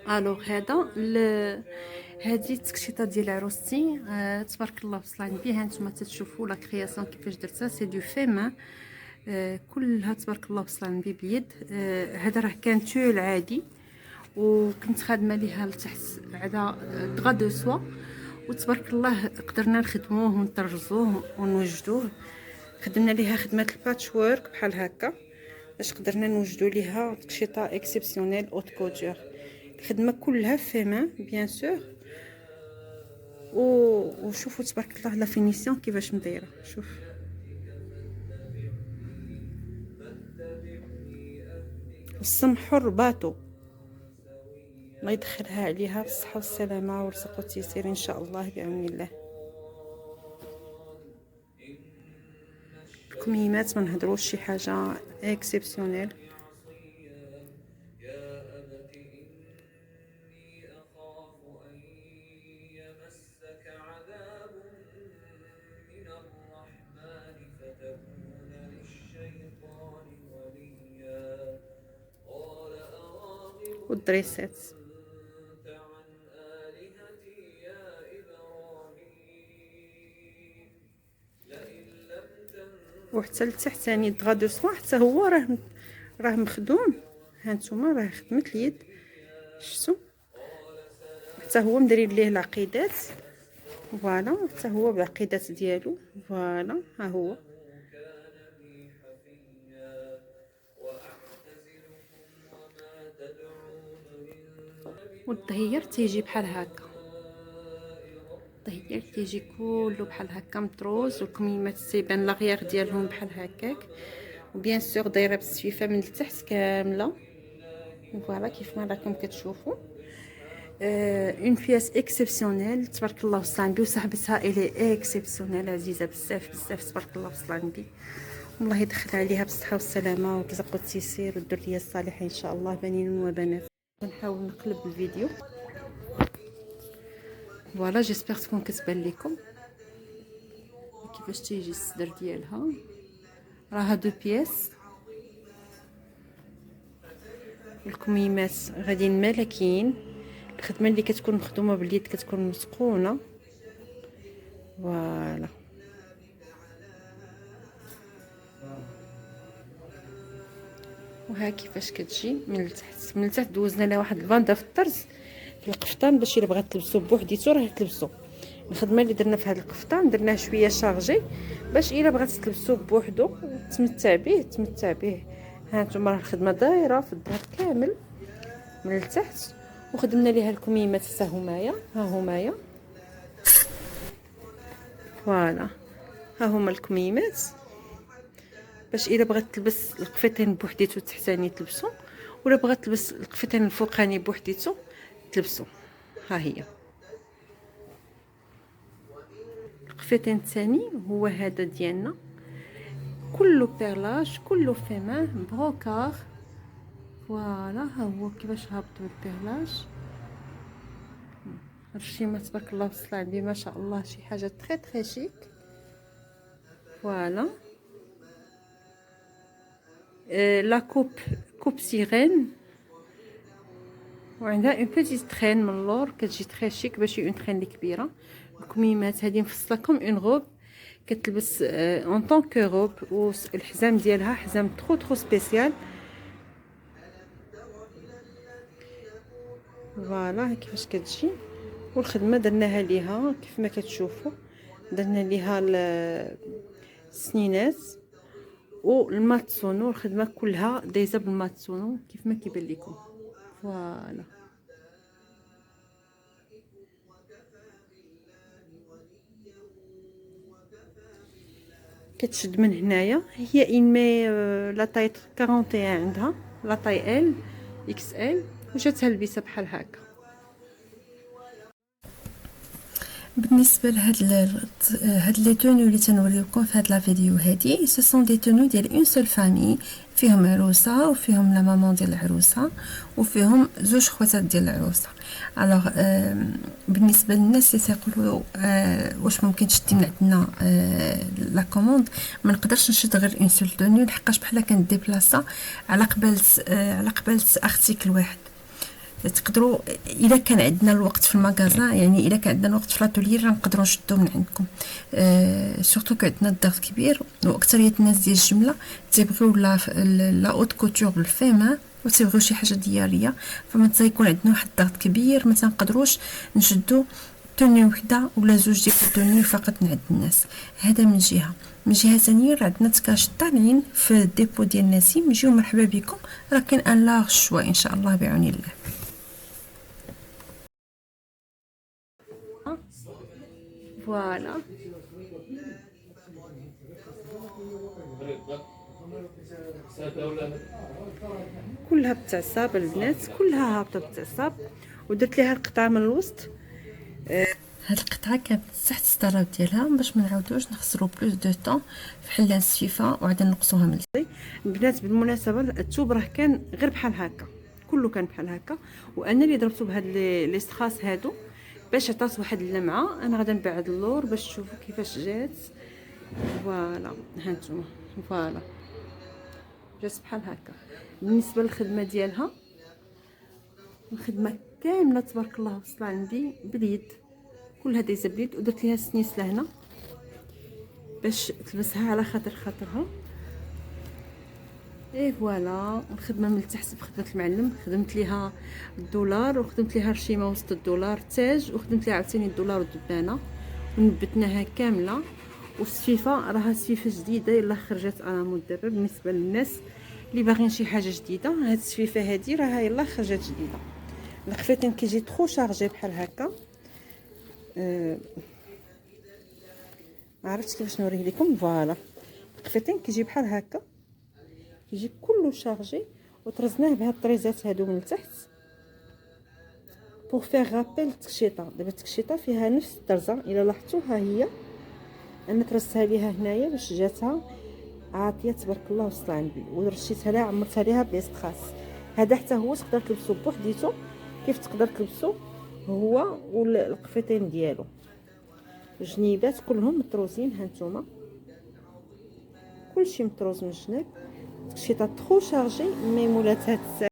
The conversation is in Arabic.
الوغ هادي التكشيطه ديال عروستي. تبارك الله وصلاني بها. نتوما تتشوفوا لا كرياسيون كيفاش درتها، سي دو فيمان. كلها تبارك الله وصلاني بيد. هذا راه كان تول عادي، وكنت خادمه ليها لتحت على دغا دو سوا، وتبارك الله قدرنا نخدموه ونطرزوه ونوجدوه. خدمنا ليها خدمه الباتش وورك بحال هكا باش قدرنا نوجدو ليها تكشيطه اكسبسيونيل اوت كوتور. الخدمه كلها فيمان بيان سور. وشوفوا تبارك الله لا فينيسيون كيفاش مدايره. شوف السمح رباطو، الله يدخلها عليها بالصحه والسلامه والرزق والتيسير ان شاء الله بعون الله. الكميمات ما نهضروش شي حاجه اكسبسيونيل. والدريسات وحتى لتحت ثاني دغا دو سوا، حتى هو راه مخدوم. هانتوما راه خدمت اليد، شفتوا؟ حتى هو مديرين ليه العقيدات، فوالا. حتى هو بالعقيدات ديالو، فوالا. ها هو والظهير تيجي بحال هكا. الظهير تيجي كله بحال هكا مطروز، والكميمات تيبان لاغيير ديالهم بحال هكاك. وبيان سور دايره بالسويفه من التحت كامله، فوالا كيف ما راكم كتشوفوا. اون بياس اكسبسيونيل تبارك الله وصلان بي، وصاحبتها الي اكسبسيونيل عزيزه بزاف بزاف تبارك الله وصلان بي. والله يدخل عليها بالصحه والسلامه والرزق والتيسير والذريه الصالحه ان شاء الله، بنين وبنات. نحاول نقلب الفيديو، فوالا. جيسبر تكون كتبان لكم كيفاش تيجي الصدر ديالها. راها دو بياس. الكميمات غاديين ملكيين. الخدمه اللي كتكون مخدومه باليد كتكون مسقونه، فوالا. وها كيفاش كتجي من التحت. من التحت دوزنا لها واحد الباندا في الطرز في القفطان باش الا بغات تلبسو بوحديتو راه تلبسو. الخدمه اللي درنا في هذا القفطان درناه شويه شارجي باش الا بغات تلبسو بوحدو تمتع به تمتع به. ها نتوما راه الخدمه دايره في الظهر كامل من التحت. وخدمنا ليها الكميمات حتى همايا، ها همايا، فوالا. ها هما الكميمات باش الا بغات تلبس القفيتين بوحديتو التحتاني تلبسو، ولا بغات تلبس القفيتين الفوقاني بوحديتو تلبسو. ها هي القفيتين الثاني هو هذا ديالنا، كله بيرلاج كله فيمان بروكار، فوالا. ها هو كيفاش هابطوا البيرلاج. الرشيمه تبارك الله وصل عندي ما شاء الله، شي حاجه تري تري شيك، فوالا. لا كوب سيرين، وعندها اون بيتيت ترين من اللور كتجي تري شيك باش اون ترين لي كبيره. الكميمات هذه مفصله كوم اون روب كتلبس اون طون كو روب، والحزام ديالها حزام ترو سبيسيال، فوالا كيفاش كتجي. والخدمه درناها ليها كيف ما كتشوفوا، درنا ليها السنينات والماتسونو. الخدمه كلها دايزه بالماتسونو كيف ما كيبان لكم، فوالا. كتشد من هنايا. هي ان مي لا طاي 41 عندها، لا طاي ال اكس ال، وجاتها البسه بحال هكا. بالنسبه هاد لي تونو اللي تنوريكم في هاد لا فيديو هادي، سو سون دي تونو ديال اون سول فامي، فيهم عروسه وفيهم لا مامون ديال العروسه وفيهم زوج خواتات ديال العروسه. الوغ بالنسبه للناس اللي تيقولوا واش ممكن تشدي من عندنا لا كوموند، ما نقدرش نشد غير اون سول تونو لحقاش بحال كنديبلاصا على قبالت ارتيكل واحد. تقدروا اذا كان عندنا الوقت في المغازان، يعني اذا كان عندنا الوقت في لاتولير نقدروا نشدو من عندكم. سورتو كو عندنا الضغط كبير، واكثريه الناس ديال الجمله تيبغيو لا اوت كوتور بالفيما وتيبغيو شي حاجه دياليه، فما تيكون عندنا واحد الضغط كبير ما تنقدروش نشدو توني وحده ولا زوج ديال التوني فقط من عند الناس. هذا من جهه. من جهه ثانيه عندنا تكاش طالعين في الديبو ديال نسيم، جيو مرحبا بكم، راه كاين ان لاغ شوا ان شاء الله بعون الله. فوالا كلها بتعصاب البنات، كلها هابطه بتعصاب، ودرت ليها القطعه من الوسط. هاد القطعه كانت تحت السطراب ديالها باش ما نعاودوش نخسروا بلوس دو طون في حلان السفيفه وعاد نقصوها من البنات. بالمناسبه الثوب راه كان غير بحال هكا، كله كان بحال هكا، وانا اللي ضربته بهاد لي سخاص هادو باش عطات واحد اللمعه. انا غادي نبعد اللور باش تشوفوا كيفاش جات. فوالا ها نتوما، فوالا جات بحال هكا. بالنسبه للخدمه ديالها، الخدمه كامله تبارك الله وصل عندي باليد، كلها دايزه باليد، ودرت ليها السنيس لهنا باش تلبسها على خاطرها. اي فوالا الخدمه من التحت بخدمه المعلم، خدمت ليها الدولار وخدمت ليها رشيمه وسط الدولار تاج، وخدمت ليها عاوتاني الدولار والدبانه ونبتناها كامله. والسفيفه راها سفيفه جديده يلا خرجت انا مود دابا. بالنسبه للناس اللي باغيين شي حاجه جديده، هاد السفيفه هادي راها يلا خرجت جديده. الخفيتين كيجي ترو شارجي بحال هكا. ما عرفتش كيفاش نوريه لكم. فوالا الخفيتين كيجي بحال هكا، كيجي كله شارجي، وطرزناه بهاد الطريزات هادو من التحت بوغ فيغ رابيل التكشيطه. دابا التكشيطه فيها نفس الطرزه، الا لاحظتوا ها هي انا ترزتها ليها هنايا باش جاتها عاطيه تبارك الله وصل عندي، ورشيتها لها عمرتها ليها بليستخاص. هذا حتى هو تقدر تلبسو بوحديتو كيف تقدر تلبسو هو والقفيتين ديالو. الجنيبات كلهم مطروزين، ها نتوما كلشي مطروز من الجناب. التكشيطه ترو شارجي مي مولات هاد